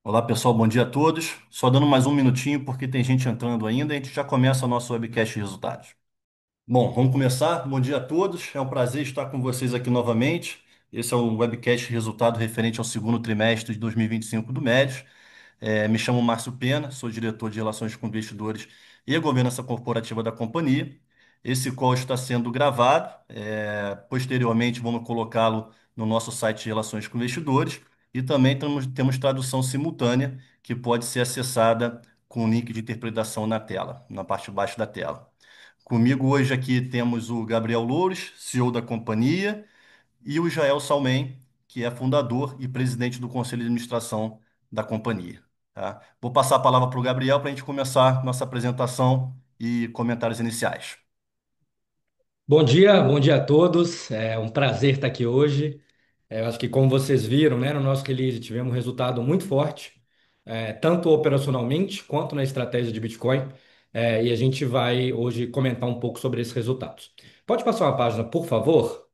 Olá pessoal, bom dia a todos. Só dando mais um minutinho porque tem gente entrando ainda e a gente já começa o nosso webcast de resultados. Bom, vamos começar. Bom dia a todos. É um prazer estar com vocês aqui novamente. Esse é o webcast de resultado referente ao segundo trimestre de 2025 do Médios. Me chamo Márcio Pena, sou diretor de Relações com Investidores e Governança Corporativa da companhia. Esse call está sendo gravado. Posteriormente, vamos colocá-lo no nosso site de Relações com Investidores e também temos tradução simultânea que pode ser acessada com o link de interpretação na tela, na parte de baixo da tela. Comigo hoje aqui temos o Gabriel Loures, CEO da companhia, e o Jael Salmen, que é fundador e presidente do Conselho de Administração da companhia. Tá? Vou passar a palavra para o Gabriel para a gente começar nossa apresentação e comentários iniciais. Bom dia a todos. É um prazer estar aqui hoje. Eu acho que, como vocês viram, né, no nosso release tivemos um resultado muito forte, tanto operacionalmente quanto na estratégia de Bitcoin. E a gente vai hoje comentar um pouco sobre esses resultados. Pode passar uma página, por favor?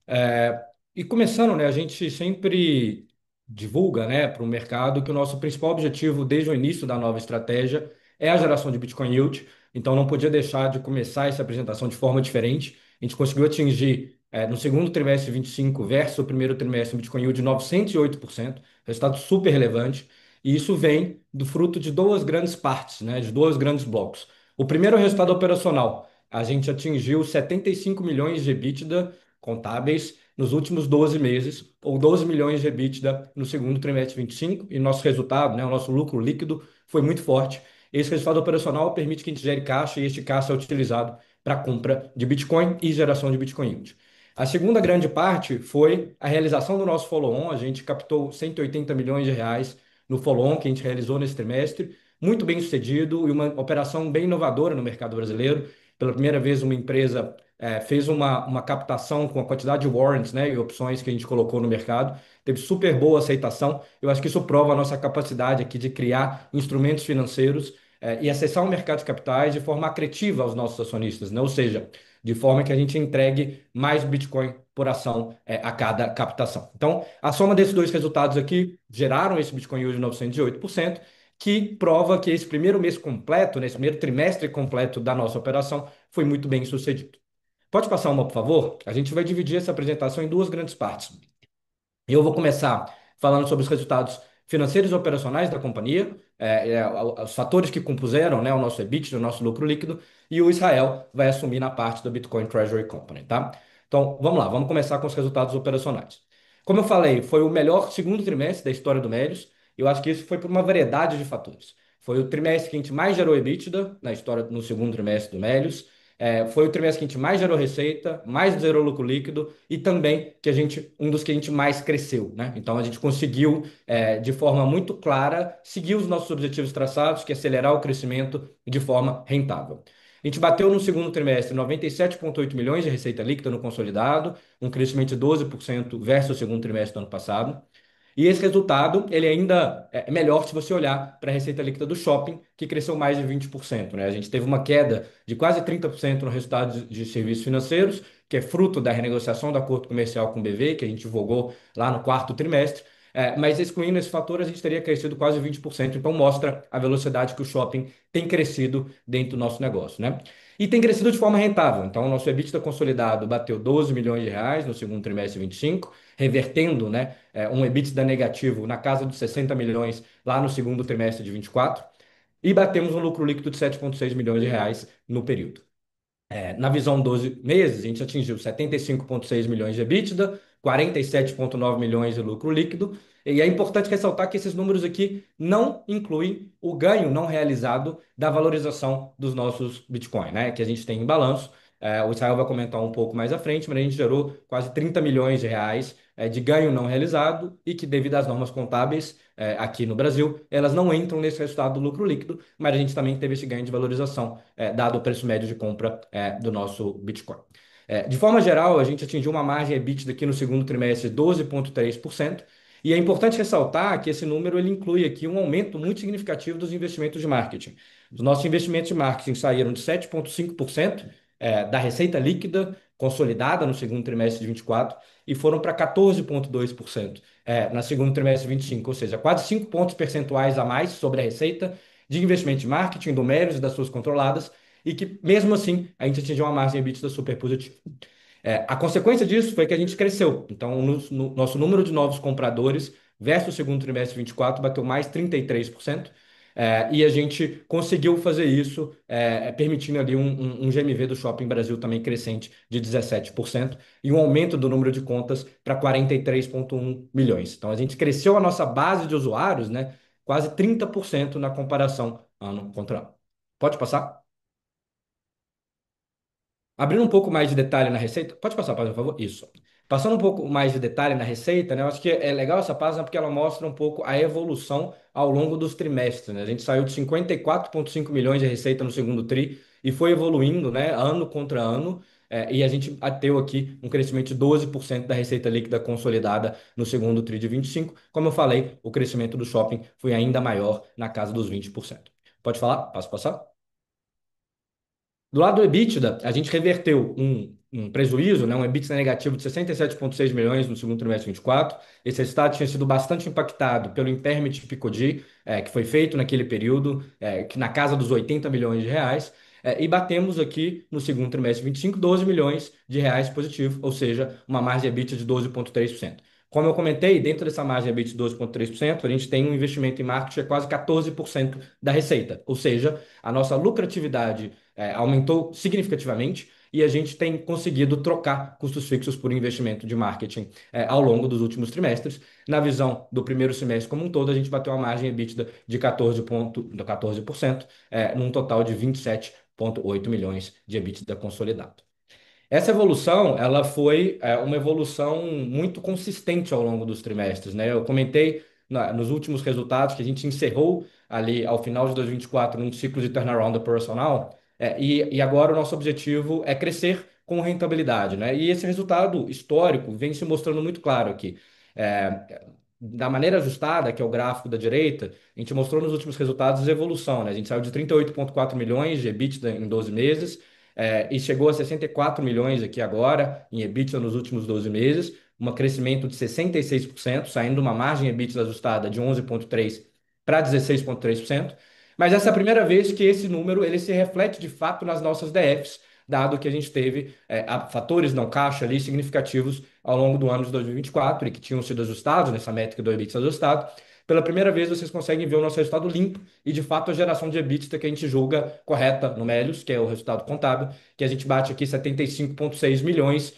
É, e começando, né, a gente sempre divulga, né, para o mercado que o nosso principal objetivo desde o início da nova estratégia é a geração de Bitcoin Yield. Então não podia deixar de começar essa apresentação de forma diferente. A gente conseguiu atingir no segundo trimestre 25 versus o primeiro trimestre um Bitcoin Yield de 908%, resultado super relevante. E isso vem do fruto de duas grandes partes, né, de dois grandes blocos. O primeiro é o resultado operacional. A gente atingiu 75 milhões de EBITDA contábeis nos últimos 12 meses, ou 12 milhões de EBITDA no segundo trimestre de 25, e nosso resultado, né, o nosso lucro líquido foi muito forte. Esse resultado operacional permite que a gente gere caixa e este caixa é utilizado para compra de Bitcoin e geração de Bitcoin Yield. A segunda grande parte foi a realização do nosso follow-on. A gente captou 180 milhões de reais no follow-on que a gente realizou nesse trimestre, muito bem sucedido e uma operação bem inovadora no mercado brasileiro. Pela primeira vez, uma empresa fez uma captação com a quantidade de warrants, né, e opções que a gente colocou no mercado, teve super boa aceitação. Eu acho que isso prova a nossa capacidade aqui de criar instrumentos financeiros e acessar o mercado de capitais de forma acretiva aos nossos acionistas, né? Ou seja, de forma que a gente entregue mais Bitcoin por ação a cada captação. Então, a soma desses dois resultados aqui geraram esse Bitcoin Yield de 908%, que prova que esse primeiro mês completo, nesse primeiro trimestre completo da nossa operação, foi muito bem sucedido. Pode passar uma, por favor? A gente vai dividir essa apresentação em duas grandes partes. Eu vou começar falando sobre os resultados financeiros e operacionais da companhia, os fatores que compuseram, né, o nosso EBITDA, o nosso lucro líquido, e o Israel vai assumir na parte do Bitcoin Treasury Company, tá? Então, vamos lá, vamos começar com os resultados operacionais. Como eu falei, foi o melhor segundo trimestre da história do Melius. Eu acho que isso foi por uma variedade de fatores. Foi o trimestre que a gente mais gerou EBITDA na história, no segundo trimestre do Melius. Foi o trimestre que a gente mais gerou receita, mais zerou lucro líquido e também um dos que a gente mais cresceu, né? Então a gente conseguiu, de forma muito clara, seguir os nossos objetivos traçados, que é acelerar o crescimento de forma rentável. A gente bateu no segundo trimestre 97,8 milhões de receita líquida no consolidado, um crescimento de 12% versus o segundo trimestre do ano passado. E esse resultado, ele ainda é melhor se você olhar para a receita líquida do shopping, que cresceu mais de 20%, né? A gente teve uma queda de quase 30% no resultado de serviços financeiros, que é fruto da renegociação do acordo comercial com o BV, que a gente divulgou lá no quarto trimestre. Mas excluindo esse fator, a gente teria crescido quase 20%. Então mostra a velocidade que o shopping tem crescido dentro do nosso negócio, né? E tem crescido de forma rentável. Então, o nosso EBITDA consolidado bateu 12 milhões de reais no segundo trimestre de 25, revertendo, né, um EBITDA negativo na casa dos 60 milhões lá no segundo trimestre de 24, e batemos um lucro líquido de 7,6 milhões de reais no período. Na visão 12 meses, a gente atingiu 75,6 milhões de EBITDA, 47,9 milhões de lucro líquido. E é importante ressaltar que esses números aqui não incluem o ganho não realizado da valorização dos nossos Bitcoin, né? Que a gente tem em balanço. O Israel vai comentar um pouco mais à frente, mas a gente gerou quase 30 milhões de reais de ganho não realizado e que, devido às normas contábeis aqui no Brasil, elas não entram nesse resultado do lucro líquido, mas a gente também teve esse ganho de valorização dado o preço médio de compra do nosso Bitcoin. De forma geral, a gente atingiu uma margem EBITDA aqui no segundo trimestre de 12,3%, e é importante ressaltar que esse número ele inclui aqui um aumento muito significativo dos investimentos de marketing. Os nossos investimentos de marketing saíram de 7,5% da receita líquida consolidada no segundo trimestre de 24 e foram para 14,2% na segundo trimestre de 25, ou seja, quase 5 pontos percentuais a mais sobre a receita de investimento de marketing, do Melios e das suas controladas, e que mesmo assim a gente atingiu uma margem EBITDA super positiva. A consequência disso foi que a gente cresceu. Então, nosso número de novos compradores versus o segundo trimestre de 24 bateu mais 33%. E a gente conseguiu fazer isso, permitindo ali um GMV do Shopping Brasil também crescente de 17% e um aumento do número de contas para 43,1 milhões. Então, a gente cresceu a nossa base de usuários, né, quase 30% na comparação ano contra ano. Pode passar? Abrindo um pouco mais de detalhe na receita, pode passar, por favor? Isso. Passando um pouco mais de detalhe na receita, né? Eu acho que é legal essa página porque ela mostra um pouco a evolução ao longo dos trimestres, né? A gente saiu de 54,5 milhões de receita no segundo tri e foi evoluindo, né? Ano contra ano. E a gente bateu aqui um crescimento de 12% da receita líquida consolidada no segundo tri de 25. Como eu falei, o crescimento do shopping foi ainda maior, na casa dos 20%. Pode falar? Posso passar? Do lado do EBITDA, a gente reverteu um prejuízo, né, um EBITDA negativo de 67,6 milhões no segundo trimestre de 24. Esse resultado tinha sido bastante impactado pelo impairment de Picodi, que foi feito naquele período, que na casa dos 80 milhões de reais. E batemos aqui no segundo trimestre de 25, 12 milhões de reais positivo, ou seja, uma margem EBITDA de 12,3%. Como eu comentei, dentro dessa margem EBITDA de 12,3%, a gente tem um investimento em marketing de quase 14% da receita, ou seja, a nossa lucratividade aumentou significativamente e a gente tem conseguido trocar custos fixos por investimento de marketing ao longo dos últimos trimestres. Na visão do primeiro semestre como um todo, a gente bateu uma margem EBITDA de 14%, num total de 27,8 milhões de EBITDA consolidado. Essa evolução, ela foi uma evolução muito consistente ao longo dos trimestres, né? Eu comentei nos últimos resultados que a gente encerrou ali ao final de 2024 num ciclo de turnaround operacional, e agora o nosso objetivo é crescer com rentabilidade, né? E esse resultado histórico vem se mostrando muito claro aqui. Da maneira ajustada, que é o gráfico da direita, a gente mostrou nos últimos resultados evolução, né? A gente saiu de 38,4 milhões de EBITDA em 12 meses e chegou a 64 milhões aqui agora em EBITDA nos últimos 12 meses, um crescimento de 66%, saindo uma margem EBITDA ajustada de 11,3% para 16,3%. Mas essa é a primeira vez que esse número ele se reflete de fato nas nossas DFs, dado que a gente teve fatores não caixa ali significativos ao longo do ano de 2024 e que tinham sido ajustados nessa métrica do EBITDA ajustado. Pela primeira vez, vocês conseguem ver o nosso resultado limpo e, de fato, a geração de EBITDA que a gente julga correta no Melios, que é o resultado contábil, que a gente bate aqui 75,6 milhões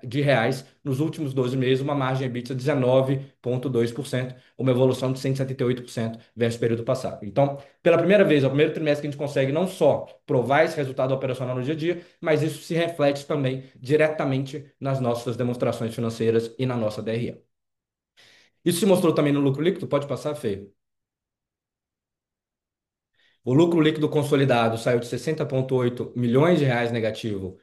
de reais nos últimos 12 meses, uma margem EBITDA de 19,2%, uma evolução de 178% versus o período passado. Então, pela primeira vez, é o primeiro trimestre que a gente consegue não só provar esse resultado operacional no dia a dia, mas isso se reflete também diretamente nas nossas demonstrações financeiras e na nossa DRE. Isso se mostrou também no lucro líquido? Pode passar, Fê. O lucro líquido consolidado saiu de 60,8 milhões de reais negativo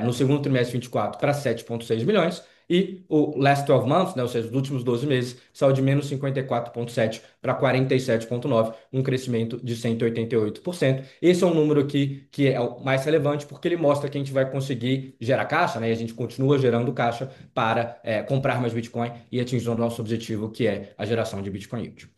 no segundo trimestre de 24 para 7,6 milhões. E o last 12 months, né, ou seja, os últimos 12 meses, saiu de menos 54,7 para 47,9, um crescimento de 188%. Esse é um número aqui que é o mais relevante porque ele mostra que a gente vai conseguir gerar caixa, né, e a gente continua gerando caixa para comprar mais Bitcoin e atingir o nosso objetivo, que é a geração de Bitcoin Yield.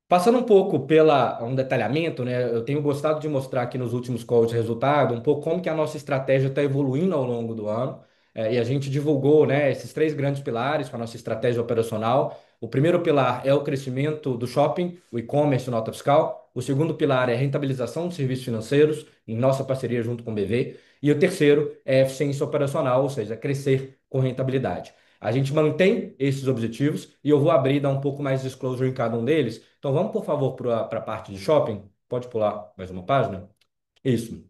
Passando um pouco pela um detalhamento, né? Eu tenho gostado de mostrar aqui nos últimos calls de resultado um pouco como que a nossa estratégia está evoluindo ao longo do ano. E a gente divulgou, né, esses três grandes pilares para a nossa estratégia operacional. O primeiro pilar é o crescimento do shopping, o e-commerce, nota fiscal. O segundo pilar é a rentabilização de serviços financeiros, em nossa parceria junto com o BV. E o terceiro é a eficiência operacional, ou seja, crescer com rentabilidade. A gente mantém esses objetivos e eu vou abrir e dar um pouco mais de disclosure em cada um deles. Então vamos, por favor, para a parte de shopping. Pode pular mais uma página? Isso.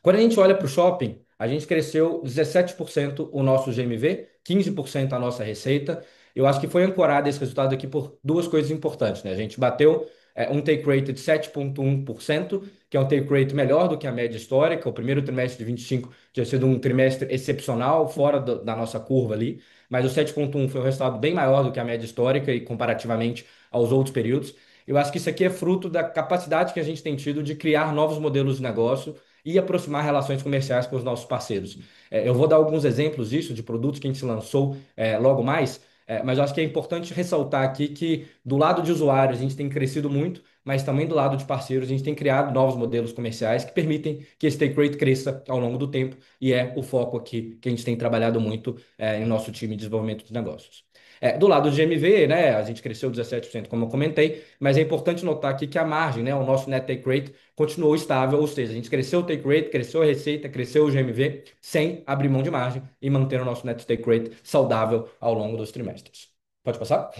Quando a gente olha para o shopping, a gente cresceu 17% o nosso GMV, 15% a nossa receita. Eu acho que foi ancorado esse resultado aqui por duas coisas importantes, né? A gente bateu um take rate de 7,1%, que é um take rate melhor do que a média histórica. O primeiro trimestre de 25 tinha sido um trimestre excepcional, fora da nossa curva ali, mas o 7,1 foi um resultado bem maior do que a média histórica e comparativamente aos outros períodos. Eu acho que isso aqui é fruto da capacidade que a gente tem tido de criar novos modelos de negócio e aproximar relações comerciais com os nossos parceiros. Eu vou dar alguns exemplos disso, de produtos que a gente lançou logo mais, mas eu acho que é importante ressaltar aqui que do lado de usuários a gente tem crescido muito, mas também do lado de parceiros a gente tem criado novos modelos comerciais que permitem que esse take rate cresça ao longo do tempo e é o foco aqui que a gente tem trabalhado muito em nosso time de desenvolvimento de negócios. Do lado de GMV, né, a gente cresceu 17%, como eu comentei, mas é importante notar aqui que a margem, né, o nosso net take rate, continuou estável, ou seja, a gente cresceu o take rate, cresceu a receita, cresceu o GMV, sem abrir mão de margem e manter o nosso net take rate saudável ao longo dos trimestres. Pode passar?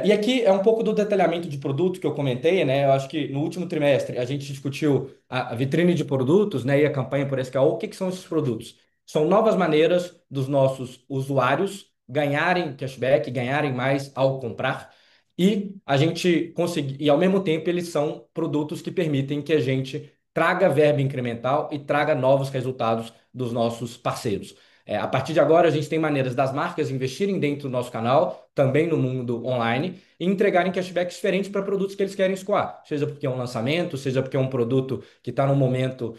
E aqui é um pouco do detalhamento de produto que eu comentei, né? Eu acho que no último trimestre a gente discutiu a vitrine de produtos, né, e a campanha por SKU. O que que são esses produtos? São novas maneiras dos nossos usuários ganharem cashback, ganharem mais ao comprar. E a gente conseguir, e ao mesmo tempo eles são produtos que permitem que a gente traga verba incremental e traga novos resultados dos nossos parceiros. A partir de agora, a gente tem maneiras das marcas investirem dentro do nosso canal, também no mundo online, e entregarem cashbacks diferentes para produtos que eles querem escoar. Seja porque é um lançamento, seja porque é um produto que está no momento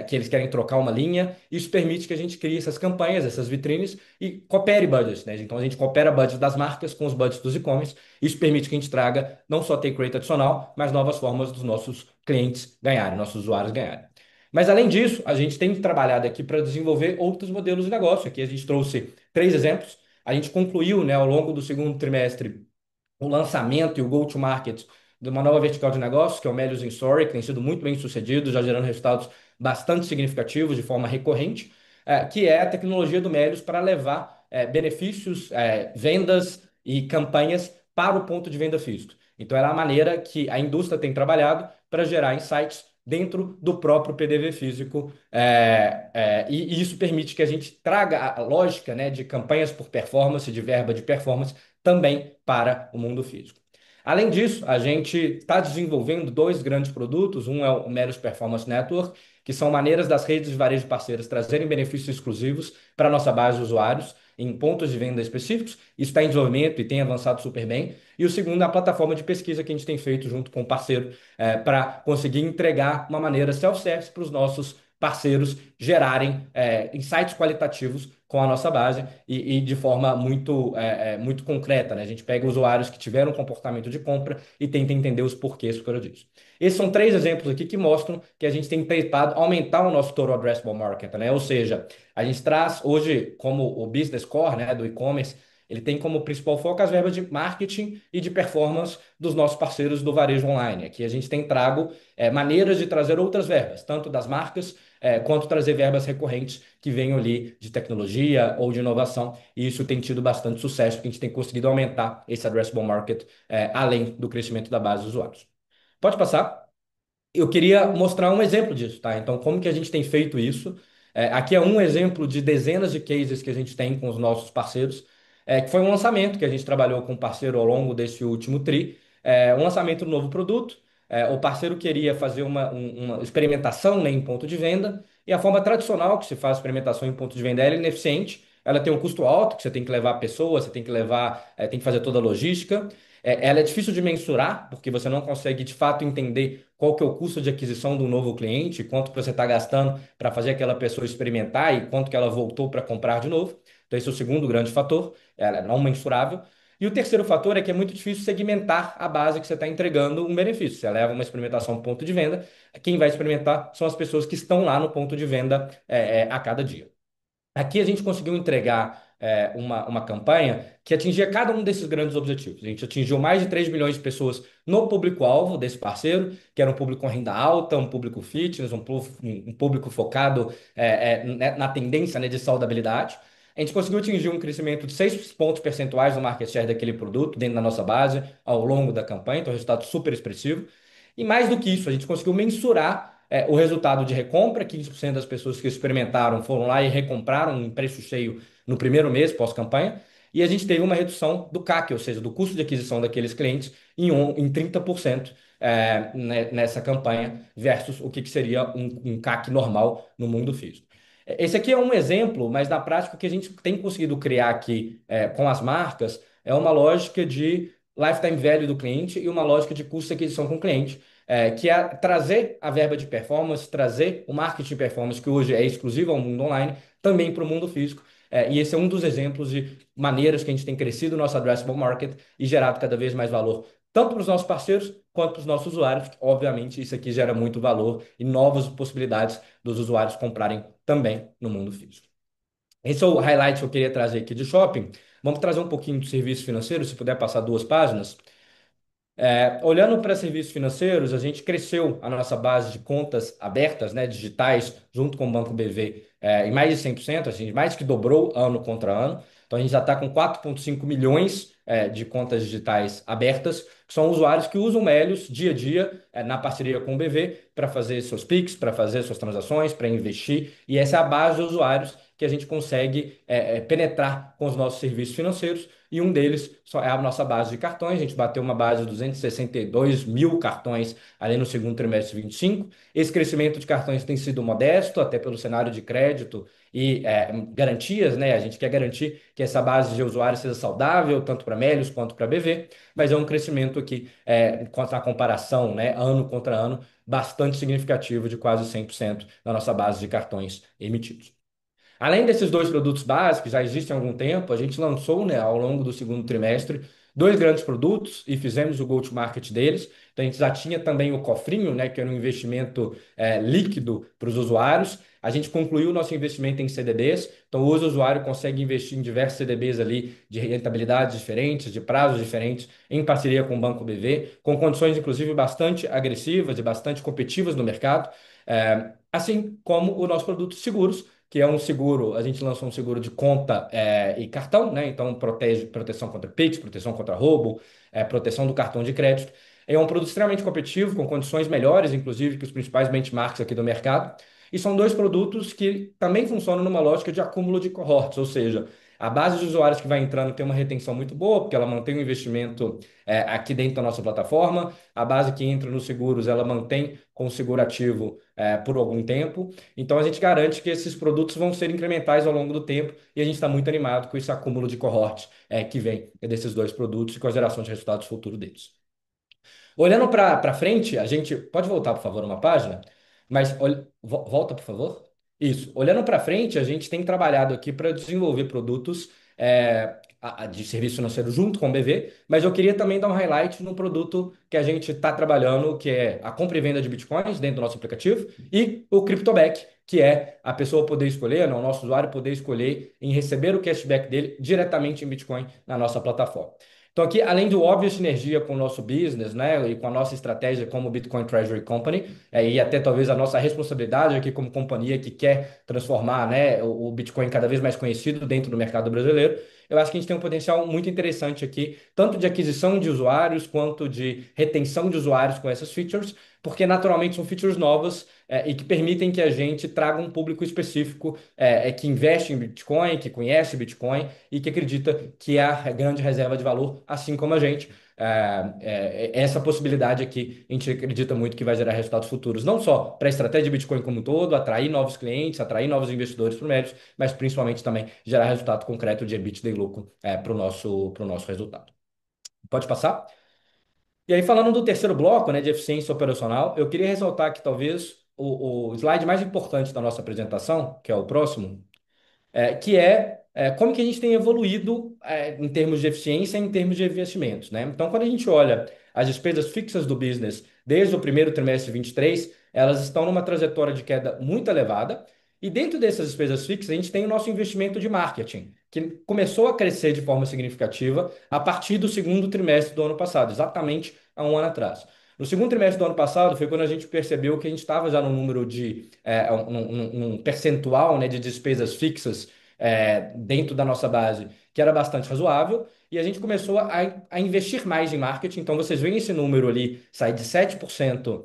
que eles querem trocar uma linha. Isso permite que a gente crie essas campanhas, essas vitrines e coopere budgets, né? Então a gente coopera budgets das marcas com os budgets dos e-commerce. Isso permite que a gente traga não só take rate adicional, mas novas formas dos nossos clientes ganharem, nossos usuários ganharem. Mas além disso, a gente tem trabalhado aqui para desenvolver outros modelos de negócio. Aqui a gente trouxe três exemplos. A gente concluiu, né, ao longo do segundo trimestre o lançamento e o go-to-market de uma nova vertical de negócio, que é o Melios in Story, que tem sido muito bem sucedido, já gerando resultados bastante significativos de forma recorrente, que é a tecnologia do Melios para levar benefícios, vendas e campanhas para o ponto de venda físico. Então, ela é a maneira que a indústria tem trabalhado para gerar insights dentro do próprio PDV físico, e isso permite que a gente traga a lógica, né, de campanhas por performance, de verba de performance, também para o mundo físico. Além disso, a gente está desenvolvendo dois grandes produtos. Um é o Melios Performance Network, que são maneiras das redes de varejo parceiras trazerem benefícios exclusivos para a nossa base de usuários em pontos de venda específicos. Isso está em desenvolvimento e tem avançado super bem. E o segundo é a plataforma de pesquisa que a gente tem feito junto com o parceiro para conseguir entregar uma maneira self-service para os nossos parceiros gerarem insights qualitativos com a nossa base e de forma muito concreta, né? A gente pega usuários que tiveram um comportamento de compra e tenta entender os porquês por disso. Esses são três exemplos aqui que mostram que a gente tem tentado aumentar o nosso total addressable market, né? Ou seja, a gente traz hoje como o business core, né, do e-commerce, ele tem como principal foco as verbas de marketing e de performance dos nossos parceiros do varejo online. Aqui a gente tem trago maneiras de trazer outras verbas, tanto das marcas quanto trazer verbas recorrentes que venham ali de tecnologia ou de inovação. E isso tem tido bastante sucesso, porque a gente tem conseguido aumentar esse addressable market além do crescimento da base de usuários. Pode passar? Eu queria mostrar um exemplo disso, tá? Então, como que a gente tem feito isso? Aqui é um exemplo de dezenas de cases que a gente tem com os nossos parceiros, que foi um lançamento que a gente trabalhou com o parceiro ao longo desse último TRI, um lançamento do novo produto. O parceiro queria fazer uma experimentação, né, em ponto de venda, e a forma tradicional que se faz experimentação em ponto de venda ela é ineficiente, ela tem um custo alto, que você tem que levar pessoas, você tem que levar, tem que fazer toda a logística. Ela é difícil de mensurar, porque você não consegue de fato entender qual que é o custo de aquisição de um novo cliente, quanto que você está gastando para fazer aquela pessoa experimentar e quanto que ela voltou para comprar de novo. Então, esse é o segundo grande fator, ela é não mensurável. E o terceiro fator é que é muito difícil segmentar a base que você está entregando um benefício. Você leva uma experimentação ponto de venda, quem vai experimentar são as pessoas que estão lá no ponto de venda a cada dia. Aqui a gente conseguiu entregar uma campanha que atingia cada um desses grandes objetivos. A gente atingiu mais de 3 milhões de pessoas no público-alvo desse parceiro, que era um público com renda alta, um público fitness, um público focado na tendência, né, de saudabilidade. A gente conseguiu atingir um crescimento de 6 pontos percentuais no market share daquele produto dentro da nossa base ao longo da campanha, então resultado super expressivo. E mais do que isso, a gente conseguiu mensurar o resultado de recompra. 15% das pessoas que experimentaram foram lá e recompraram em preço cheio no primeiro mês pós-campanha. E a gente teve uma redução do CAC, ou seja, do custo de aquisição daqueles clientes, em 30% nessa campanha, versus o que seria um CAC normal no mundo físico. Esse aqui é um exemplo, mas na prática o que a gente tem conseguido criar aqui com as marcas é uma lógica de lifetime value do cliente e uma lógica de custo de aquisição com o cliente, que é trazer a verba de performance, trazer o marketing de performance, que hoje é exclusivo ao mundo online, também para o mundo físico. E esse é um dos exemplos de maneiras que a gente tem crescido o nosso addressable market e gerado cada vez mais valor, tanto para os nossos parceiros quanto para os nossos usuários. Obviamente, isso aqui gera muito valor e novas possibilidades dos usuários comprarem também no mundo físico. Esse é o highlight que eu queria trazer aqui de shopping. Vamos trazer um pouquinho de serviços financeiros, se puder passar 2 páginas. Olhando para serviços financeiros, a gente cresceu a nossa base de contas abertas, né, digitais, junto com o Banco BV, em mais de 100%, a gente mais que dobrou ano contra ano. Então, a gente já está com 4,5 milhões, de contas digitais abertas, que são usuários que usam o Melios dia a dia, na parceria com o BV, para fazer seus Pix, para fazer suas transações, para investir. E essa é a base de usuários que a gente consegue penetrar com os nossos serviços financeiros e um deles é a nossa base de cartões. A gente bateu uma base de 262 mil cartões ali no segundo trimestre de 25. Esse crescimento de cartões tem sido modesto, até pelo cenário de crédito e garantias, né? A gente quer garantir que essa base de usuários seja saudável, tanto para Melios quanto para BV, mas é um crescimento aqui, contra a comparação, né, ano contra ano, bastante significativo de quase 100% na nossa base de cartões emitidos. Além desses 2 produtos básicos, que já existem há algum tempo, a gente lançou, né, ao longo do segundo trimestre, 2 grandes produtos e fizemos o go-to-market deles. Então, a gente já tinha também o cofrinho, né, que era um investimento líquido para os usuários. A gente concluiu o nosso investimento em CDBs. Então, hoje o usuário consegue investir em diversos CDBs ali de rentabilidades diferentes, de prazos diferentes, em parceria com o Banco BV, com condições, inclusive, bastante agressivas e bastante competitivas no mercado. Assim como o nosso produto seguros, que é um seguro. A gente lançou um seguro de conta e cartão, né? Então protege proteção contra Pix, proteção contra roubo, proteção do cartão de crédito. É um produto extremamente competitivo, com condições melhores, inclusive, que os principais benchmarks aqui do mercado. E são 2 produtos que também funcionam numa lógica de acúmulo de cohorts, ou seja, a base de usuários que vai entrando tem uma retenção muito boa, porque ela mantém o investimento aqui dentro da nossa plataforma. A base que entra nos seguros, ela mantém com o seguro ativo por algum tempo. Então a gente garante que esses produtos vão ser incrementais ao longo do tempo e a gente está muito animado com esse acúmulo de cohortes que vem desses 2 produtos e com a geração de resultados futuros deles. Olhando para frente, a gente pode voltar, por favor, uma página, mas volta, por favor. Isso. Olhando para frente, a gente tem trabalhado aqui para desenvolver produtos de serviço financeiro junto com o BV, mas eu queria também dar um highlight no produto que a gente está trabalhando, que é a compra e venda de bitcoins dentro do nosso aplicativo e o CryptoBack, que é a pessoa poder escolher, não, o nosso usuário poder escolher em receber o cashback dele diretamente em Bitcoin na nossa plataforma. Então, aqui, além do óbvio sinergia com o nosso business, né, e com a nossa estratégia como Bitcoin Treasury Company, e até talvez a nossa responsabilidade aqui como companhia que quer transformar, né, o Bitcoin cada vez mais conhecido dentro do mercado brasileiro, eu acho que a gente tem um potencial muito interessante aqui, tanto de aquisição de usuários quanto de retenção de usuários com essas features, porque naturalmente são features novas e que permitem que a gente traga um público específico que investe em Bitcoin, que conhece Bitcoin e que acredita que é a grande reserva de valor, assim como a gente. Essa possibilidade aqui, a gente acredita muito que vai gerar resultados futuros, não só para a estratégia de Bitcoin como um todo, atrair novos clientes, atrair novos investidores para o Melios, mas principalmente também gerar resultado concreto de EBITDA e lucro para o nosso resultado. Pode passar? E aí, falando do terceiro bloco, né, de eficiência operacional, eu queria ressaltar que talvez o slide mais importante da nossa apresentação, que é o próximo, que como que a gente tem evoluído em termos de eficiência, em termos de investimentos, né? Então, quando a gente olha as despesas fixas do business desde o primeiro trimestre de 23, elas estão numa trajetória de queda muito elevada. E dentro dessas despesas fixas, a gente tem o nosso investimento de marketing, que começou a crescer de forma significativa a partir do segundo trimestre do ano passado, exatamente há um ano atrás. No segundo trimestre do ano passado foi quando a gente percebeu que a gente estava já num número de um percentual, né, de despesas fixas dentro da nossa base, que era bastante razoável, e a gente começou a investir mais em marketing. Então, vocês veem esse número ali sair de 7%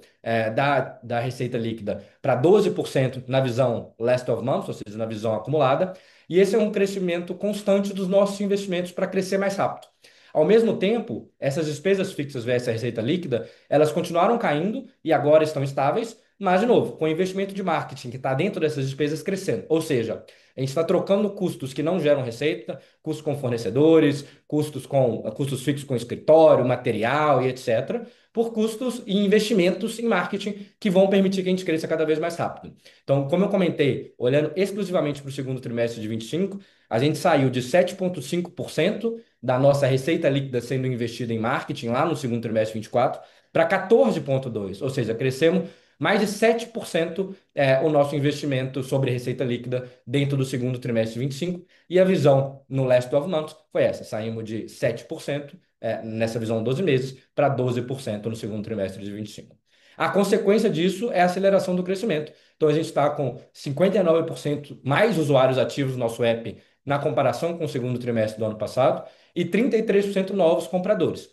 da receita líquida para 12% na visão last 12 months, ou seja, na visão acumulada, e esse é um crescimento constante dos nossos investimentos para crescer mais rápido. Ao mesmo tempo, essas despesas fixas versus a receita líquida, elas continuaram caindo e agora estão estáveis, Mas, de novo, com o investimento de marketing que está dentro dessas despesas crescendo. Ou seja, a gente está trocando custos que não geram receita, custos com fornecedores, custos fixos com escritório, material e etc., por custos e investimentos em marketing que vão permitir que a gente cresça cada vez mais rápido. Então, como eu comentei, olhando exclusivamente para o segundo trimestre de 25, a gente saiu de 7,5% da nossa receita líquida sendo investida em marketing lá no segundo trimestre de 24 para 14,2%, ou seja, crescemos mais de 7% o nosso investimento sobre receita líquida dentro do segundo trimestre de 25. E a visão no last 12 months foi essa: saímos de 7% nessa visão 12 meses para 12% no segundo trimestre de 25. A consequência disso é a aceleração do crescimento. Então a gente está com 59% mais usuários ativos no nosso app na comparação com o segundo trimestre do ano passado e 33% novos compradores.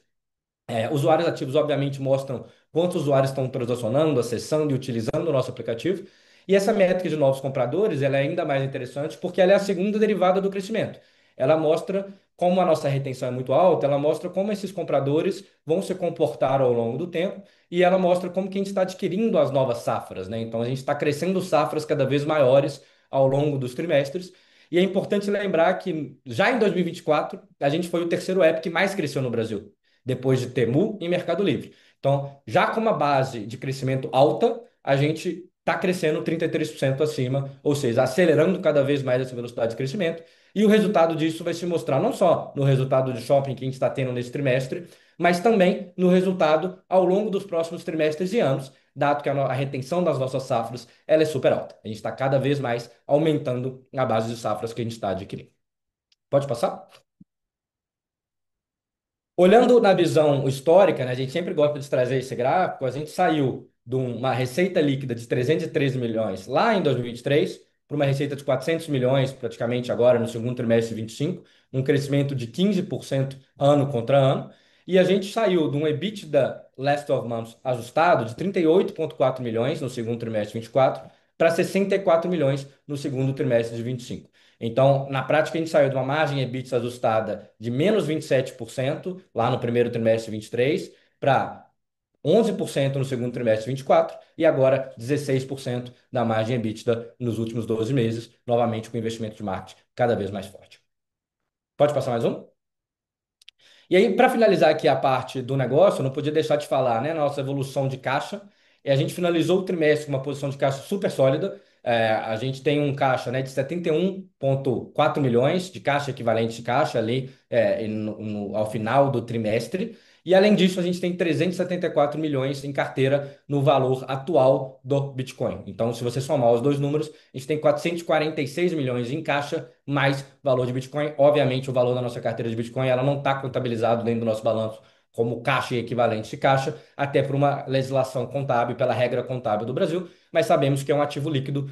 Usuários ativos, obviamente, mostram quantos usuários estão transacionando, acessando e utilizando o nosso aplicativo. E essa métrica de novos compradores, ela é ainda mais interessante porque ela é a segunda derivada do crescimento. Ela mostra como a nossa retenção é muito alta, ela mostra como esses compradores vão se comportar ao longo do tempo e ela mostra como que a gente está adquirindo as novas safras, né? Então, a gente está crescendo safras cada vez maiores ao longo dos trimestres. E é importante lembrar que já em 2024, a gente foi o terceiro app que mais cresceu no Brasil depois de Temu e Mercado Livre. Então, já com uma base de crescimento alta, a gente está crescendo 33% acima, ou seja, acelerando cada vez mais essa velocidade de crescimento. E o resultado disso vai se mostrar não só no resultado de shopping que a gente está tendo nesse trimestre, mas também no resultado ao longo dos próximos trimestres e anos, dado que a retenção das nossas safras ela é super alta. A gente está cada vez mais aumentando a base de safras que a gente está adquirindo. Pode passar? Olhando na visão histórica, né, a gente sempre gosta de trazer esse gráfico. A gente saiu de uma receita líquida de 313 milhões lá em 2023 para uma receita de 400 milhões praticamente agora no segundo trimestre de 25, um crescimento de 15% ano contra ano. E a gente saiu de um EBITDA last of months ajustado de 38,4 milhões no segundo trimestre de 24 para 64 milhões no segundo trimestre de 25. Então, na prática, a gente saiu de uma margem EBITDA ajustada de menos 27% lá no primeiro trimestre de 23 para 11% no segundo trimestre de 24 e agora 16% da margem EBITDA nos últimos 12 meses, novamente com investimento de marketing cada vez mais forte. Pode passar mais um? E aí, para finalizar aqui a parte do negócio, eu não podia deixar de falar, né, nossa evolução de caixa. E a gente finalizou o trimestre com uma posição de caixa super sólida. A gente tem um caixa, né, de 71,4 milhões de caixa equivalente de caixa ali ao final do trimestre. E além disso, a gente tem 374 milhões em carteira no valor atual do Bitcoin. Então, se você somar os dois números, a gente tem 446 milhões em caixa mais valor de Bitcoin. Obviamente, o valor da nossa carteira de Bitcoin ela não está contabilizado dentro do nosso balanço como caixa e equivalente de caixa, até por uma legislação contábil, pela regra contábil do Brasil, mas sabemos que é um ativo líquido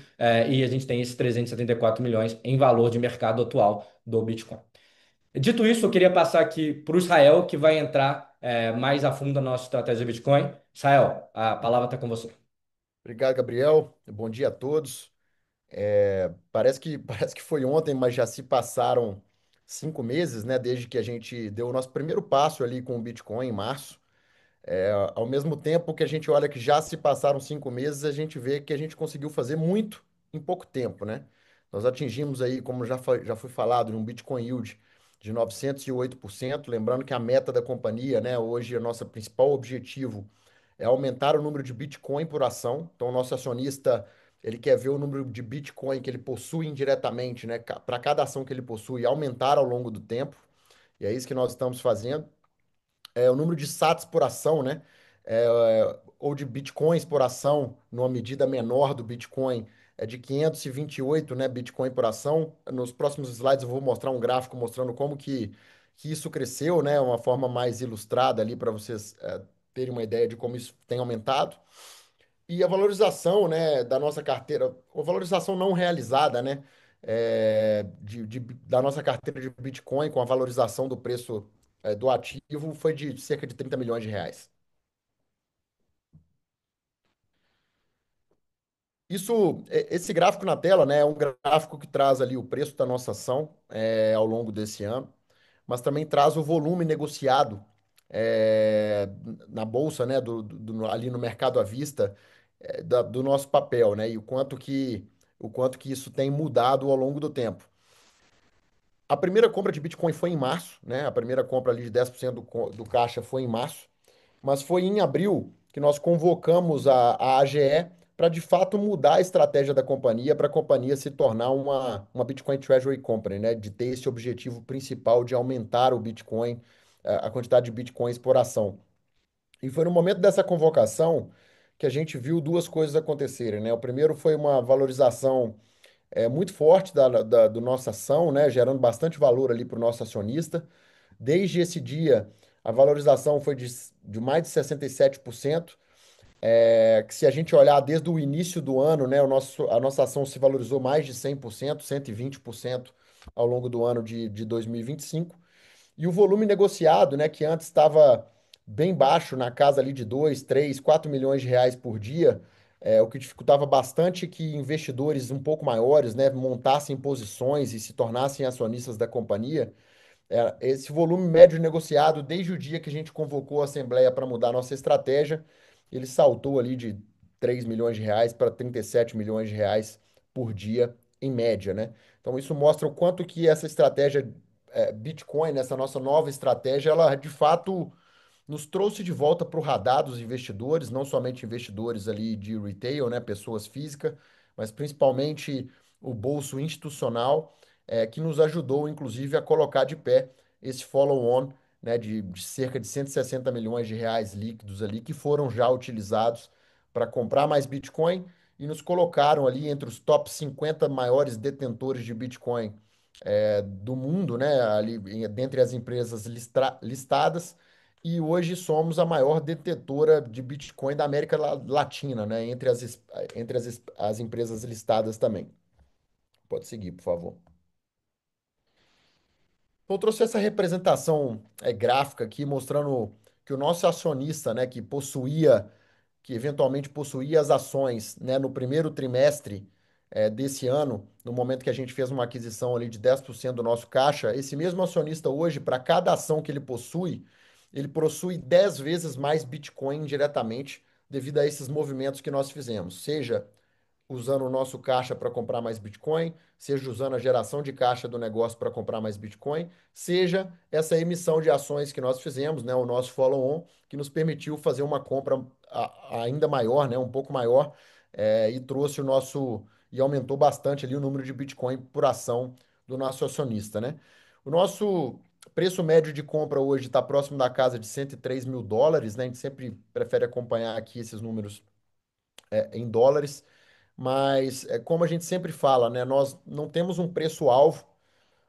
e a gente tem esses 374 milhões em valor de mercado atual do Bitcoin. Dito isso, eu queria passar aqui para o Israel, que vai entrar mais a fundo na nossa estratégia de Bitcoin. Israel, a palavra está com você. Obrigado, Gabriel. Bom dia a todos. Parece que foi ontem, mas já se passaram 5 meses, né? Desde que a gente deu o nosso primeiro passo ali com o Bitcoin em março. Ao mesmo tempo que a gente olha que já se passaram 5 meses, a gente vê que a gente conseguiu fazer muito em pouco tempo, né? Nós atingimos aí, como já foi falado, um Bitcoin Yield de 908%. Lembrando que a meta da companhia, né? Hoje, o nosso principal objetivo é aumentar o número de Bitcoin por ação. Então, o nosso acionista, ele quer ver o número de Bitcoin que ele possui indiretamente, né? Para cada ação que ele possui, aumentar ao longo do tempo. E é isso que nós estamos fazendo. O número de sats por ação, né? Ou de bitcoins por ação, numa medida menor do Bitcoin, é de 528, né, Bitcoin por ação. Nos próximos slides eu vou mostrar um gráfico mostrando como que isso cresceu, né? Uma forma mais ilustrada ali para vocês terem uma ideia de como isso tem aumentado. E a valorização, né, da nossa carteira, a valorização não realizada, né, da nossa carteira de Bitcoin com a valorização do preço do ativo foi de cerca de 30 milhões de reais. Esse gráfico na tela, né, é um gráfico que traz ali o preço da nossa ação ao longo desse ano, mas também traz o volume negociado é, na bolsa, né, ali no mercado à vista. do nosso papel, né? E o quanto que isso tem mudado ao longo do tempo. A primeira compra de Bitcoin foi em março, né? A primeira compra ali de 10% do caixa foi em março, mas foi em abril que nós convocamos a AGE para de fato mudar a estratégia da companhia para a companhia se tornar uma Bitcoin Treasury Company, né? De ter esse objetivo principal de aumentar o Bitcoin, a quantidade de Bitcoins por ação. E foi no momento dessa convocação que a gente viu duas coisas acontecerem, né? O primeiro foi uma valorização muito forte do nossa ação, né? Gerando bastante valor ali para o nosso acionista. Desde esse dia, a valorização foi de mais de 67%. Que se a gente olhar desde o início do ano, né, a nossa ação se valorizou mais de 100%, 120% ao longo do ano de 2025. E o volume negociado, né, que antes estava bem baixo, na casa ali de 2, 3, 4 milhões de reais por dia, o que dificultava bastante que investidores um pouco maiores, né, montassem posições e se tornassem acionistas da companhia. Esse volume médio negociado, desde o dia que a gente convocou a Assembleia para mudar a nossa estratégia, ele saltou ali de 3 milhões de reais para 37 milhões de reais por dia, em média, né? Então, isso mostra o quanto que essa estratégia Bitcoin, essa nossa nova estratégia, ela de fato nos trouxe de volta para o radar dos investidores, não somente investidores ali de retail, né, pessoas físicas, mas principalmente o bolso institucional, que nos ajudou, inclusive, a colocar de pé esse follow-on, né, de cerca de 160 milhões de reais líquidos ali, que foram já utilizados para comprar mais Bitcoin e nos colocaram ali entre os top 50 maiores detentores de Bitcoin do mundo, né, ali dentre as empresas listadas, e hoje somos a maior detentora de Bitcoin da América Latina, né? Entre as empresas listadas também. Pode seguir, por favor. Então, eu trouxe essa representação gráfica aqui, mostrando que o nosso acionista, né, que eventualmente possuía as ações, né, no primeiro trimestre desse ano, no momento que a gente fez uma aquisição ali de 10% do nosso caixa, esse mesmo acionista hoje, para cada ação que ele possui 10 vezes mais Bitcoin diretamente devido a esses movimentos que nós fizemos, seja usando o nosso caixa para comprar mais Bitcoin, seja usando a geração de caixa do negócio para comprar mais Bitcoin, seja essa emissão de ações que nós fizemos, né, o nosso follow-on, que nos permitiu fazer uma compra ainda maior, né, um pouco maior, e trouxe e aumentou bastante ali o número de Bitcoin por ação do nosso acionista, né? O nosso preço médio de compra hoje está próximo da casa de 103 mil dólares, né? A gente sempre prefere acompanhar aqui esses números em dólares. Mas, como a gente sempre fala, né, nós não temos um preço-alvo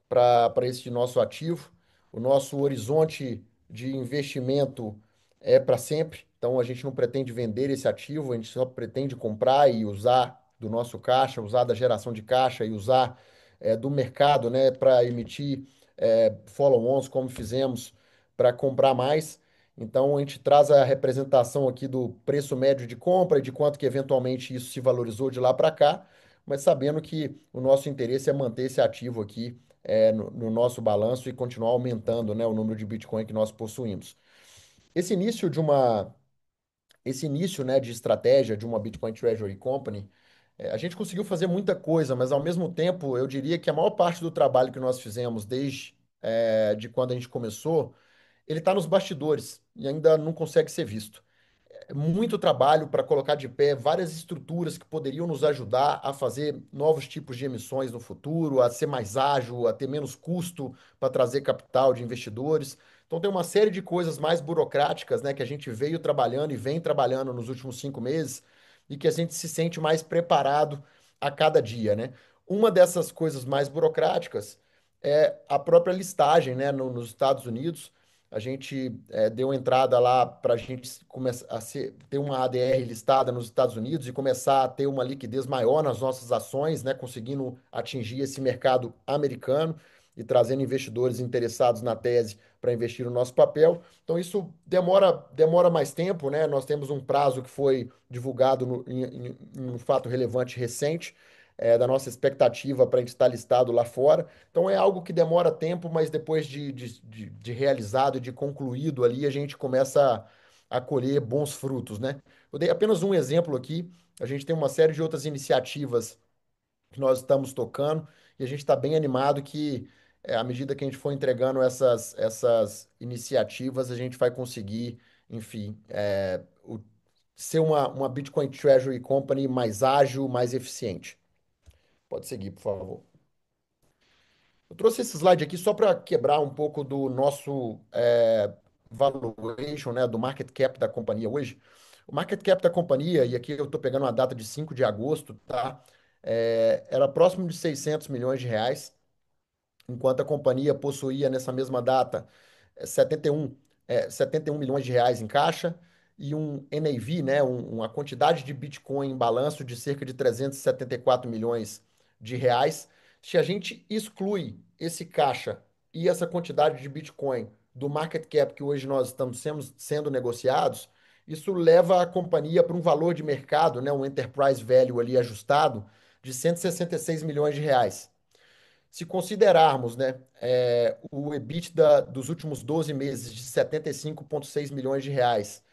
para esse nosso ativo. O nosso horizonte de investimento é para sempre. Então, a gente não pretende vender esse ativo, a gente só pretende comprar e usar do nosso caixa, usar da geração de caixa e usar do mercado, né, para emitir follow-ons, como fizemos, para comprar mais. Então, a gente traz a representação aqui do preço médio de compra e de quanto que eventualmente isso se valorizou de lá para cá, mas sabendo que o nosso interesse é manter esse ativo aqui no nosso balanço e continuar aumentando, né, o número de Bitcoin que nós possuímos. Esse início de uma, esse início, né, de estratégia de uma Bitcoin Treasury Company, a gente conseguiu fazer muita coisa, mas ao mesmo tempo eu diria que a maior parte do trabalho que nós fizemos desde de quando a gente começou, ele está nos bastidores e ainda não consegue ser visto. Muito trabalho para colocar de pé várias estruturas que poderiam nos ajudar a fazer novos tipos de emissões no futuro, a ser mais ágil, a ter menos custo para trazer capital de investidores. Então, tem uma série de coisas mais burocráticas, né, que a gente veio trabalhando e vem trabalhando nos últimos 5 meses e que a gente se sente mais preparado a cada dia, né? Uma dessas coisas mais burocráticas é a própria listagem, né, nos Estados Unidos. A gente deu entrada lá para a gente começar ter uma ADR listada nos Estados Unidos e começar a ter uma liquidez maior nas nossas ações, né, conseguindo atingir esse mercado americano e trazendo investidores interessados na tese para investir no nosso papel. Então, isso demora mais tempo, né? Nós temos um prazo que foi divulgado em um fato relevante recente, da nossa expectativa para a gente estar listado lá fora. Então é algo que demora tempo, mas depois de realizado e de concluído ali, a gente começa a colher bons frutos, né? Eu dei apenas um exemplo aqui. A gente tem uma série de outras iniciativas que nós estamos tocando e a gente está bem animado que, à medida que a gente for entregando essas iniciativas, a gente vai conseguir, enfim, ser uma Bitcoin Treasury Company mais ágil, mais eficiente. Pode seguir, por favor. Eu trouxe esse slide aqui só para quebrar um pouco do nosso valuation, né, do market cap da companhia hoje. O market cap da companhia, e aqui eu estou pegando uma data de 5 de agosto, tá? Era próximo de 600 milhões de reais, enquanto a companhia possuía nessa mesma data 71 milhões de reais em caixa e um NAV, né, uma quantidade de Bitcoin em balanço de cerca de 374 milhões de reais. Se a gente exclui esse caixa e essa quantidade de Bitcoin do market cap que hoje nós estamos sendo negociados, isso leva a companhia para um valor de mercado, né, um enterprise value ali ajustado de 166 milhões de reais. Se considerarmos, né, o EBITDA dos últimos 12 meses de 75,6 milhões de reais,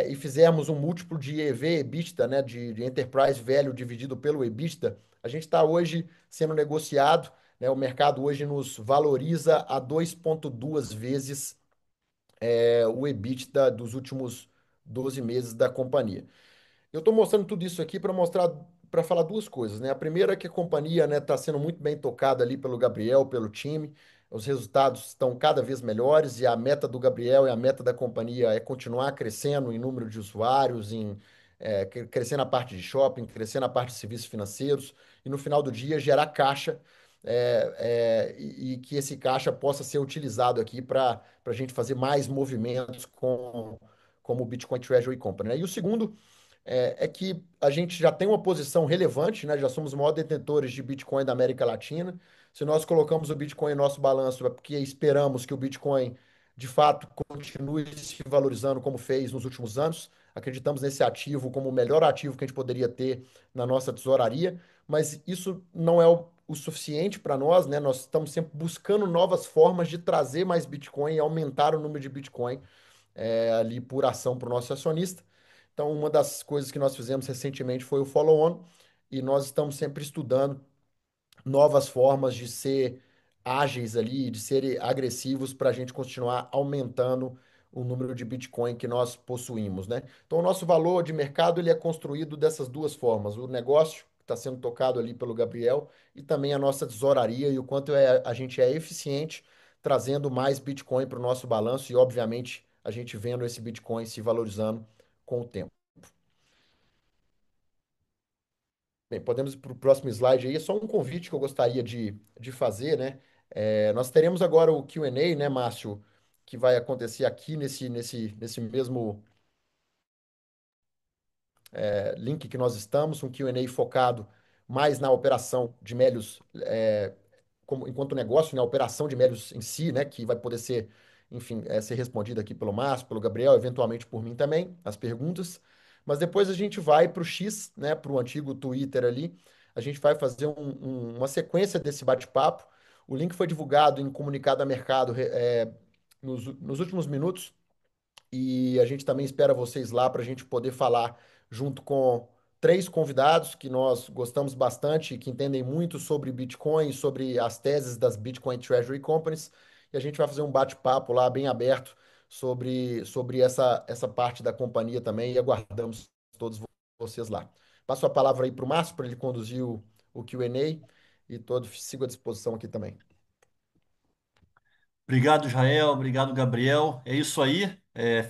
e fizermos um múltiplo de EV/EBITDA, né, de Enterprise Value dividido pelo EBITDA, a gente está hoje sendo negociado, né, o mercado hoje nos valoriza a 2,2 vezes o EBITDA dos últimos 12 meses da companhia. Eu estou mostrando tudo isso aqui para mostrar, para falar duas coisas, né? A primeira é que a companhia, né, está sendo muito bem tocada ali pelo Gabriel, pelo time. Os resultados estão cada vez melhores e a meta do Gabriel e a meta da companhia é continuar crescendo em número de usuários, crescer na parte de shopping, crescer na parte de serviços financeiros e no final do dia gerar caixa e que esse caixa possa ser utilizado aqui para a gente fazer mais movimentos como o Bitcoin Treasury Company, né? E o segundo é que a gente já tem uma posição relevante, né? Já somos os maiores detentores de Bitcoin da América Latina. Se nós colocamos o Bitcoin em nosso balanço, é porque esperamos que o Bitcoin, de fato, continue se valorizando como fez nos últimos anos. Acreditamos nesse ativo como o melhor ativo que a gente poderia ter na nossa tesouraria, mas isso não é o suficiente para nós, né? Nós estamos sempre buscando novas formas de trazer mais Bitcoin e aumentar o número de Bitcoin ali por ação para o nosso acionista. Então, uma das coisas que nós fizemos recentemente foi o follow-on, e nós estamos sempre estudando novas formas de ser ágeis ali, de ser agressivos para a gente continuar aumentando o número de Bitcoin que nós possuímos, né? Então, o nosso valor de mercado ele é construído dessas duas formas: o negócio que está sendo tocado ali pelo Gabriel e também a nossa tesouraria e o quanto a gente é eficiente trazendo mais Bitcoin para o nosso balanço e, obviamente, a gente vendo esse Bitcoin se valorizando com o tempo. Bem, podemos ir para o próximo slide aí. É só um convite que eu gostaria de fazer, né? Nós teremos agora o Q&A, né, Márcio, que vai acontecer aqui nesse mesmo link que nós estamos, um Q&A focado mais na operação de Melios, enquanto negócio, na operação de Melios em si, né, que vai poder ser, enfim, ser respondida aqui pelo Márcio, pelo Gabriel, eventualmente por mim também, as perguntas. Mas depois a gente vai para o X, né, para o antigo Twitter ali, a gente vai fazer uma sequência desse bate-papo. O link foi divulgado em comunicado a mercado nos últimos minutos. E a gente também espera vocês lá para a gente poder falar junto com três convidados que nós gostamos bastante, que entendem muito sobre Bitcoin, sobre as teses das Bitcoin Treasury Companies. E a gente vai fazer um bate-papo lá bem aberto sobre essa parte da companhia também e aguardamos todos vocês lá. Passo a palavra aí para o Márcio para ele conduzir o Q&A e todos sigo à disposição aqui também. Obrigado, Israel. Obrigado, Gabriel. É isso aí.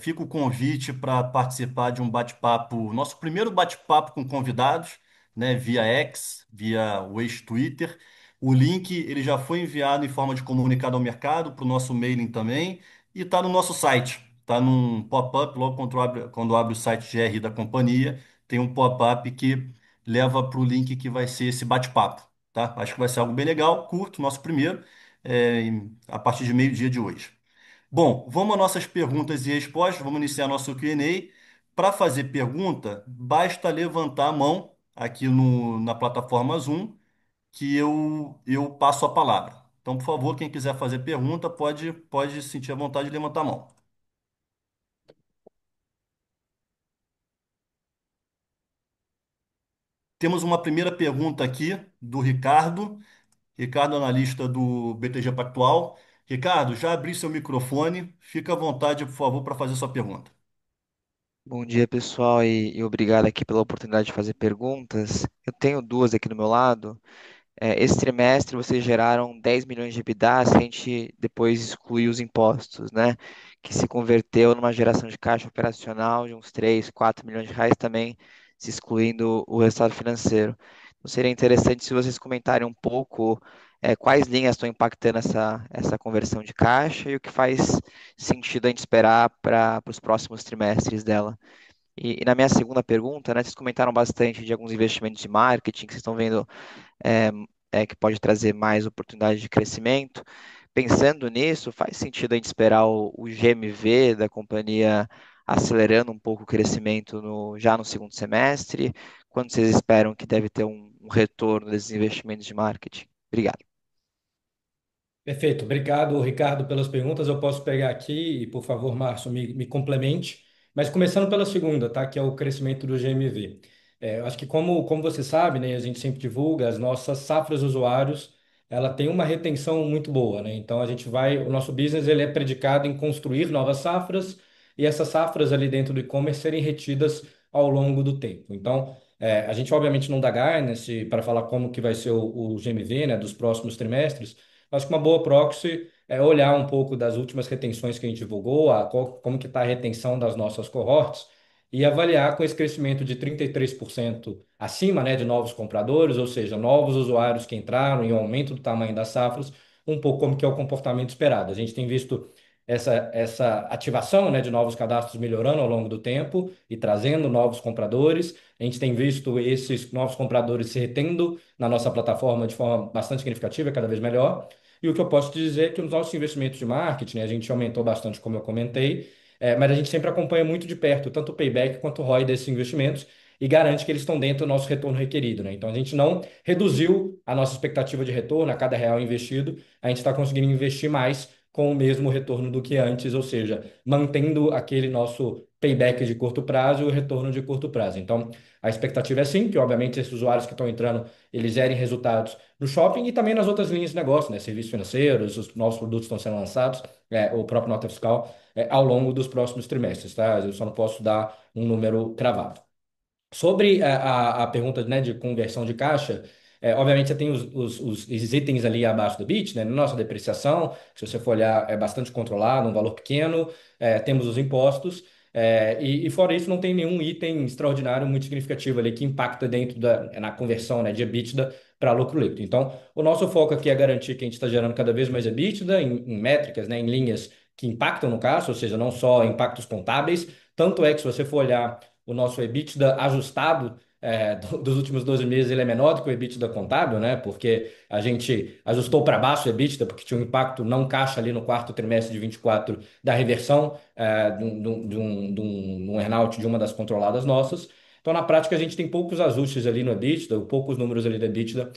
Fica o convite para participar de um bate-papo, nosso primeiro bate-papo com convidados, né, via X, via o ex-Twitter. O link ele já foi enviado em forma de comunicado ao mercado, para o nosso mailing também, e está no nosso site. Está num pop-up, logo quando abre o site GR da companhia, tem um pop-up que leva para o link que vai ser esse bate-papo. Tá? Acho que vai ser algo bem legal, curto, nosso primeiro a partir de meio-dia de hoje. Bom, vamos às nossas perguntas e respostas. Vamos iniciar nosso Q&A. Para fazer pergunta, basta levantar a mão aqui na plataforma Zoom, que eu passo a palavra. Então, por favor, quem quiser fazer pergunta, pode sentir a vontade de levantar a mão. Temos uma primeira pergunta aqui do Ricardo. Ricardo, analista do BTG Pactual. Ricardo, já abri seu microfone. Fica à vontade, por favor, para fazer sua pergunta. Bom dia, pessoal, e obrigado aqui pela oportunidade de fazer perguntas. Eu tenho duas aqui do meu lado. Esse trimestre vocês geraram 10 milhões de EBITDA se a gente depois excluir os impostos, né? Que se converteu numa geração de caixa operacional de uns 3, 4 milhões de reais também, se excluindo o resultado financeiro. Então seria interessante se vocês comentarem um pouco quais linhas estão impactando essa conversão de caixa e o que faz sentido a gente esperar para os próximos trimestres dela. E na minha segunda pergunta, né, vocês comentaram bastante de alguns investimentos de marketing que vocês estão vendo é, que pode trazer mais oportunidade de crescimento. Pensando nisso, faz sentido a gente esperar o GMV da companhia acelerando um pouco o crescimento já no segundo semestre? Quando vocês esperam que deve ter um retorno desses investimentos de marketing? Obrigado. Perfeito, obrigado, Ricardo, pelas perguntas. Eu posso pegar aqui e, por favor, Márcio, me complemente. Mas começando pela segunda, tá? Que é o crescimento do GMV. Eu acho que como você sabe, né, a gente sempre divulga, as nossas safras de usuários, ela tem uma retenção muito boa, né? Então o nosso business ele é predicado em construir novas safras e essas safras ali dentro do e-commerce serem retidas ao longo do tempo. Então, a gente obviamente não dá guidance para falar como que vai ser o GMV, né, dos próximos trimestres. Acho que uma boa proxy é olhar um pouco das últimas retenções que a gente divulgou, como que está a retenção das nossas cohorts, e avaliar com esse crescimento de 33% acima, né, de novos compradores, ou seja, novos usuários que entraram e o aumento do tamanho das safras, um pouco como que é o comportamento esperado. A gente tem visto essa ativação, né, de novos cadastros melhorando ao longo do tempo e trazendo novos compradores. A gente tem visto esses novos compradores se retendo na nossa plataforma de forma bastante significativa, cada vez melhor. E o que eu posso te dizer é que os nossos investimentos de marketing, a gente aumentou bastante, como eu comentei, mas a gente sempre acompanha muito de perto, tanto o payback quanto o ROI desses investimentos e garante que eles estão dentro do nosso retorno requerido, né? Então a gente não reduziu a nossa expectativa de retorno a cada real investido, a gente está conseguindo investir mais com o mesmo retorno do que antes, ou seja, mantendo aquele nosso payback de curto prazo e o retorno de curto prazo. Então, a expectativa é sim que, obviamente, esses usuários que estão entrando, eles gerem resultados no shopping e também nas outras linhas de negócio, né? Serviços financeiros, os novos produtos estão sendo lançados, o próprio nota fiscal, ao longo dos próximos trimestres, tá? Eu só não posso dar um número cravado. Sobre a pergunta, né, de conversão de caixa, obviamente você tem os itens ali abaixo do bit, né? Nossa depreciação, se você for olhar, é bastante controlado, um valor pequeno, temos os impostos, e fora isso não tem nenhum item extraordinário muito significativo ali que impacta na conversão, né, de EBITDA para lucro líquido. Então, o nosso foco aqui é garantir que a gente está gerando cada vez mais EBITDA em métricas, né, em linhas que impactam no caixa, ou seja, não só impactos contábeis, tanto é que se você for olhar o nosso EBITDA ajustado dos últimos 12 meses ele é menor do que o EBITDA contábil, né? Porque a gente ajustou para baixo o EBITDA, porque tinha um impacto não caixa ali no quarto trimestre de 24 da reversão de um earnout de uma das controladas nossas. Então, na prática, a gente tem poucos ajustes ali no EBITDA, ou poucos números ali do EBITDA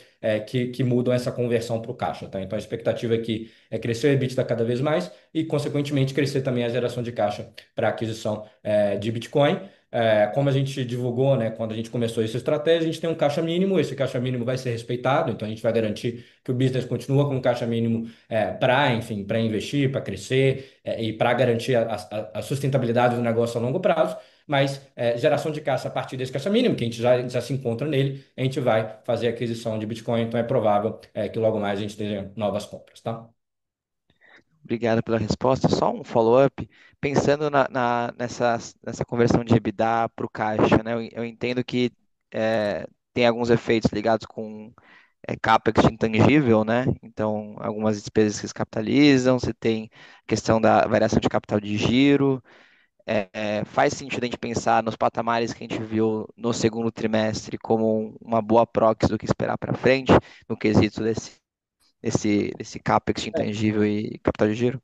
que mudam essa conversão para o caixa, tá? Então, a expectativa aqui é crescer o EBITDA cada vez mais e, consequentemente, crescer também a geração de caixa para aquisição de Bitcoin. Como a gente divulgou, né, quando a gente começou essa estratégia, a gente tem um caixa mínimo, esse caixa mínimo vai ser respeitado, então a gente vai garantir que o business continua com um caixa mínimo para, enfim, para investir, para crescer e para garantir a sustentabilidade do negócio a longo prazo, mas geração de caixa a partir desse caixa mínimo, que a gente já se encontra nele, a gente vai fazer a aquisição de Bitcoin, então é provável que logo mais a gente tenha novas compras, tá? Obrigado pela resposta. Só um follow-up, pensando nessa conversão de EBITDA para o caixa, né? Eu entendo que tem alguns efeitos ligados com CAPEX intangível, né? Então, algumas despesas que se capitalizam, você tem a questão da variação de capital de giro. Faz sentido a gente pensar nos patamares que a gente viu no segundo trimestre como uma boa proxy do que esperar para frente, no quesito desse CAPEX intangível e capital de giro?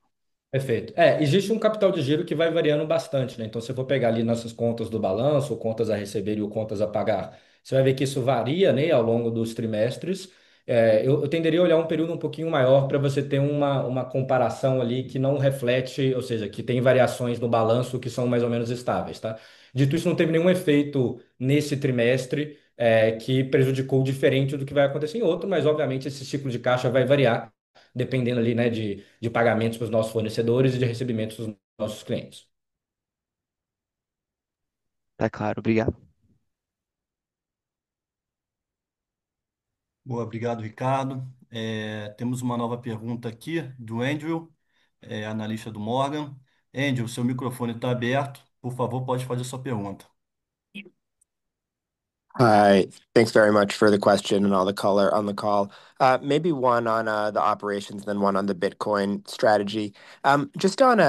Perfeito. Existe um capital de giro que vai variando bastante, né? Então, se eu for pegar ali nossas contas do balanço, ou contas a receber e ou contas a pagar, você vai ver que isso varia, né, ao longo dos trimestres. Eu tenderia a olhar um período um pouquinho maior para você ter uma comparação ali que não reflete, ou seja, que tem variações no balanço que são mais ou menos estáveis, tá? Dito isso, não teve nenhum efeito nesse trimestre, que prejudicou diferente do que vai acontecer em outro, mas obviamente esse ciclo de caixa vai variar dependendo ali, né, de pagamentos para os nossos fornecedores e de recebimentos dos nossos clientes. Tá claro, obrigado. Boa, obrigado, Ricardo. Temos uma nova pergunta aqui do Andrew, analista do Morgan. Andrew, seu microfone está aberto. Por favor, pode fazer sua pergunta. Hi, thanks very much for the question and all the color on the call. Maybe one on the operations, then one on the Bitcoin strategy. Just on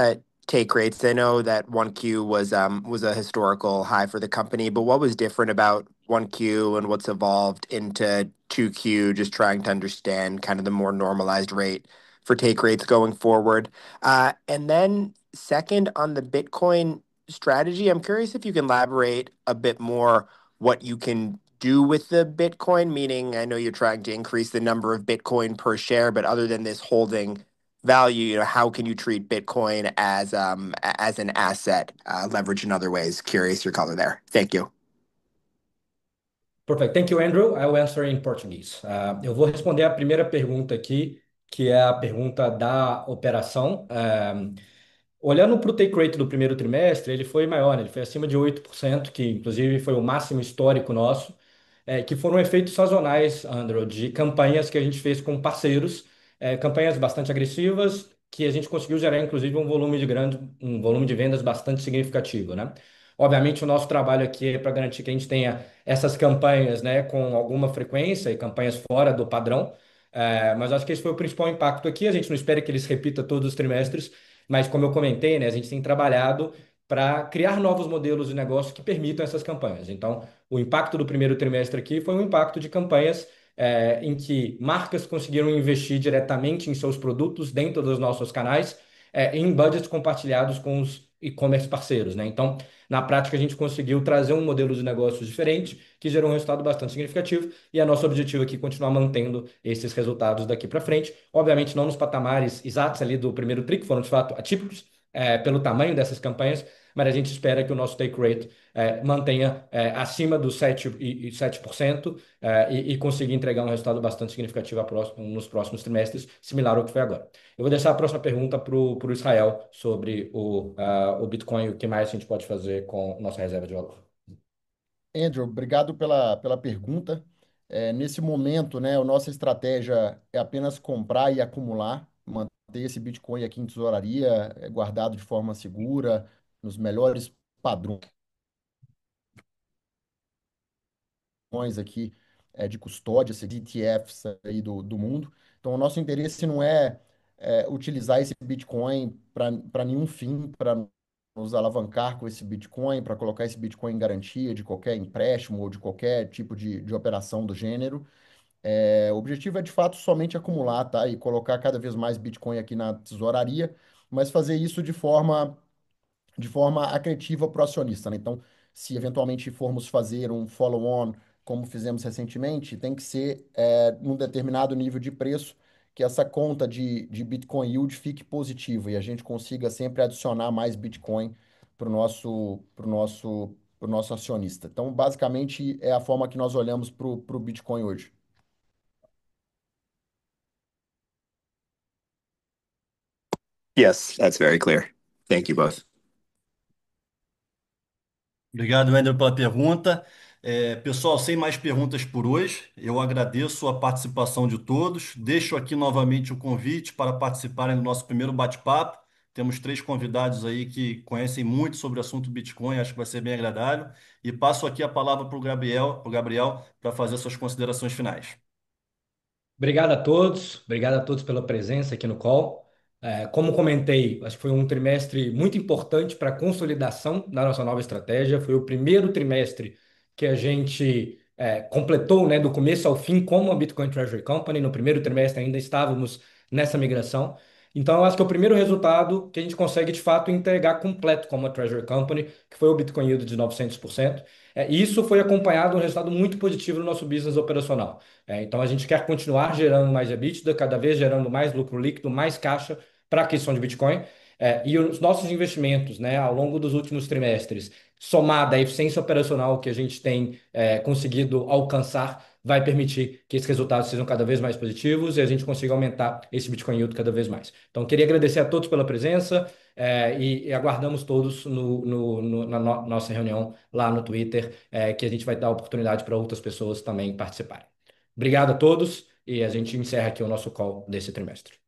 take rates, I know that 1Q was a historical high for the company, but what was different about 1Q and what's evolved into 2Q? Just trying to understand kind of the more normalized rate for take rates going forward. And then second, on the Bitcoin strategy, I'm curious if you can elaborate a bit more what you can do with the Bitcoin, meaning I know you're trying to increase the number of Bitcoin per share, but other than this holding value, how can you treat Bitcoin as an asset, leverage in other ways? Curious your color there. Thank you. Perfect. Thank you, Andrew. I will answer in Portuguese. Eu vou responder a primeira pergunta aqui, que é a pergunta da operação. Olhando para o take rate do primeiro trimestre, ele foi maior, né? Ele foi acima de 8%, que inclusive foi o máximo histórico nosso, que foram efeitos sazonais, Andrew, de campanhas que a gente fez com parceiros, campanhas bastante agressivas, que a gente conseguiu gerar, inclusive, um volume de vendas bastante significativo, né? Obviamente, o nosso trabalho aqui é para garantir que a gente tenha essas campanhas, né, com alguma frequência e campanhas fora do padrão, mas acho que esse foi o principal impacto aqui. A gente não espera que eles repita todos os trimestres, mas como eu comentei, né, a gente tem trabalhado para criar novos modelos de negócio que permitam essas campanhas. Então, o impacto do primeiro trimestre aqui foi um impacto de campanhas em que marcas conseguiram investir diretamente em seus produtos dentro dos nossos canais, em budgets compartilhados com os e-commerce parceiros, né? Então, na prática, a gente conseguiu trazer um modelo de negócio diferente que gerou um resultado bastante significativo e é nosso objetivo aqui continuar mantendo esses resultados daqui para frente. Obviamente, não nos patamares exatos ali do primeiro tri, que foram de fato atípicos, pelo tamanho dessas campanhas, mas a gente espera que o nosso take rate mantenha acima dos 7% e consiga entregar um resultado bastante significativo nos próximos trimestres, similar ao que foi agora. Eu vou deixar a próxima pergunta para o Israel sobre o Bitcoin e o que mais a gente pode fazer com nossa reserva de valor. Andrew, obrigado pela pergunta. Nesse momento, né, a nossa estratégia é apenas comprar e acumular, manter esse Bitcoin aqui em tesouraria, guardado de forma segura, nos melhores padrões aqui de custódia, esses ETFs aí do mundo. Então, o nosso interesse não é utilizar esse Bitcoin para nenhum fim, para nos alavancar com esse Bitcoin, para colocar esse Bitcoin em garantia de qualquer empréstimo ou de qualquer tipo de operação do gênero. O objetivo é, de fato, somente acumular, tá? E colocar cada vez mais Bitcoin aqui na tesouraria, mas fazer isso de forma acretiva para o acionista, né? Então, se eventualmente formos fazer um follow-on, como fizemos recentemente, tem que ser num determinado nível de preço, que essa conta de Bitcoin Yield fique positiva e a gente consiga sempre adicionar mais Bitcoin para o nosso acionista. Então, basicamente, é a forma que nós olhamos para o Bitcoin hoje. Yes, that's very clear. Thank you both. Obrigado, Wender, pela pergunta. Pessoal, sem mais perguntas por hoje, eu agradeço a participação de todos. Deixo aqui novamente o convite para participarem do nosso primeiro bate-papo. Temos três convidados aí que conhecem muito sobre o assunto Bitcoin, acho que vai ser bem agradável. E passo aqui a palavra para o Gabriel, para fazer suas considerações finais. Obrigado a todos pela presença aqui no call. Como comentei, acho que foi um trimestre muito importante para a consolidação da nossa nova estratégia. Foi o primeiro trimestre que a gente completou, né, do começo ao fim como a Bitcoin Treasury Company. No primeiro trimestre ainda estávamos nessa migração. Então, eu acho que é o primeiro resultado que a gente consegue de fato entregar completo como a Treasury Company, que foi o Bitcoin Yield de 900%. E isso foi acompanhado de um resultado muito positivo no nosso business operacional. Então a gente quer continuar gerando mais EBITDA, cada vez gerando mais lucro líquido, mais caixa para a aquisição de Bitcoin. E os nossos investimentos, né, ao longo dos últimos trimestres, somada à eficiência operacional que a gente tem conseguido alcançar, vai permitir que esses resultados sejam cada vez mais positivos e a gente consiga aumentar esse Bitcoin Yield cada vez mais. Então, queria agradecer a todos pela presença e aguardamos todos na nossa reunião lá no Twitter, que a gente vai dar oportunidade para outras pessoas também participarem. Obrigado a todos e a gente encerra aqui o nosso call desse trimestre.